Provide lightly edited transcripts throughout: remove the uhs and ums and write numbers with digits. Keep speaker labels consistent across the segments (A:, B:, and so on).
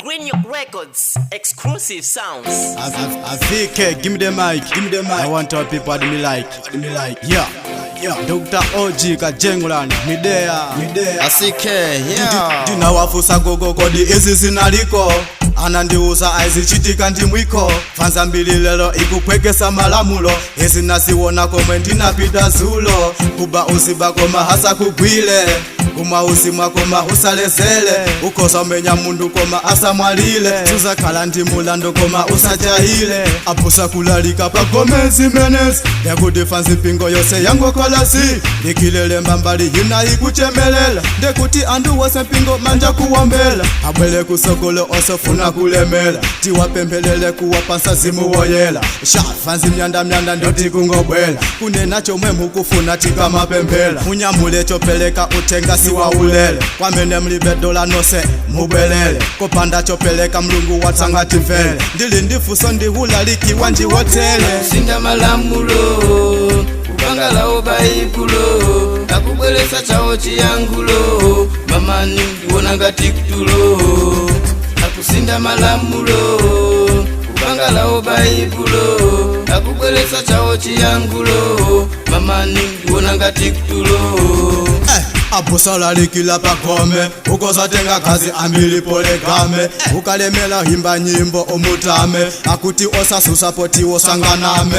A: Green York Records, exclusive sounds.
B: ACK, give me the mic, I want all people to me like, yeah. Dr. OG Kajengulani, midea.
C: ACK, yeah.
B: Dinawafusa gogo kodi ezi zinaliko. Anandiuza aizichitika ndimwiko. Fanza mbili lelo ikupwekesa malamulo. Ezi nasiwona kome ndinapita zulo. Kuba uziba koma hasa kugwile. Kuma uzimwa koma usalezele. Ukosa umenya mundu koma asa mwalile. Suza kala ndimulando koma usajahile. Apusa kulalika pa gomezi menezi. Yakudifanzi pingo yose yangu kolasi. Nikilele mbambali hina ikuchemelela. Ndekuti andu wase pingo manja kuwambela. Abwele kusokolo osofuna kulemela. Tiwapembelele kuwapansa zimu woyela. Shafanzi myanda ndoti kungobwela. Kunena chomwe mukufuna tika mapembela. Munyamule chopeleka utenga siwa ulele. Kwamene mlibe dola nose mubelele. Kopanda chopeleka mlungu watangati vele. Ndili ndifuso ndihulali wanji wotele.
C: Sinda malamulo kupangala obaibulo akubwelesa chawo chiyangulo mamani ndiwona ngati kutulo akusinda malamulo kupangala obaibulo akubwelesa chawo chiyangulo mamani ndiwona ngati kutulo
B: Apusa likila pakome, ukosa tenga kazi ambili polegame. Ukalemela himba nyimbo omutame, akuti osa susapoti osanganame.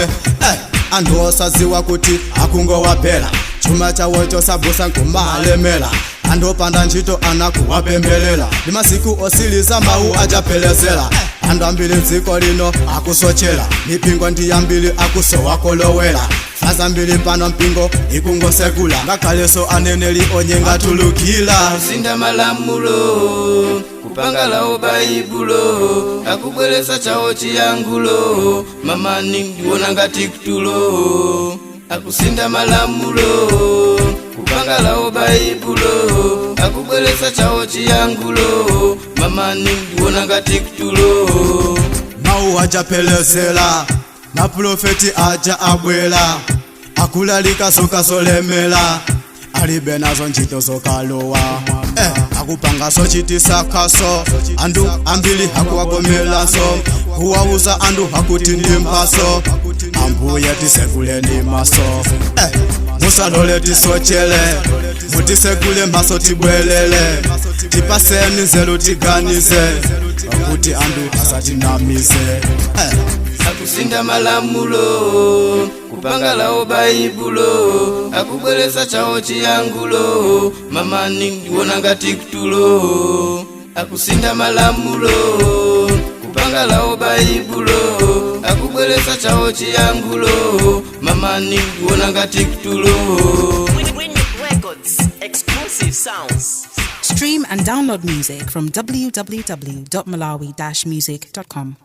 B: Andu osa ziwa kuti akungo wapela, chuma chawo chosabusa nkumalemela. Ando panda nchito anakuwapembelela, nimasiku osiliza mau ajapelezela. Ando ambili ziko lino akusochela, mipingo ndiyambili akusowakolowela. Faza mbili pano mpingo ikungo sekula, ngakaleso aneneli onyenga tulukila.
C: Sinda malamulo kupangala obaibulo akubwelesa chawo chiyangulo mamani ndiwona ngati kutulo akusinda malamulo kupangala obaibulo akubwelesa chawo chiyangulo mamani ndiwona ngati kutulo
B: mau ajapelezela na profeti aja abwera akulalika sokasolemela alibe nazo nchito zokalowa akupanga so chitisa kaso andu ambili hakuwagomelaso kuwauza andu hakuti ndimpaso ambuye tisekule ndi maso musalole tisochele mutisekule maso tibwelele tipaseni nzelu tiganize akuti andu asatinamize
C: akusinda malamulo kupangala obaibulo akubwelesa chawo chiyangulo mamani ndiwona ngati kutulo akusinda malamulo kupangala obaibulo akubwelesa chawo chiyangulo mamani ndiwona ngati kutulo.
A: Green York Records, exclusive sounds.
D: Stream and download music from www.malawi-music.com.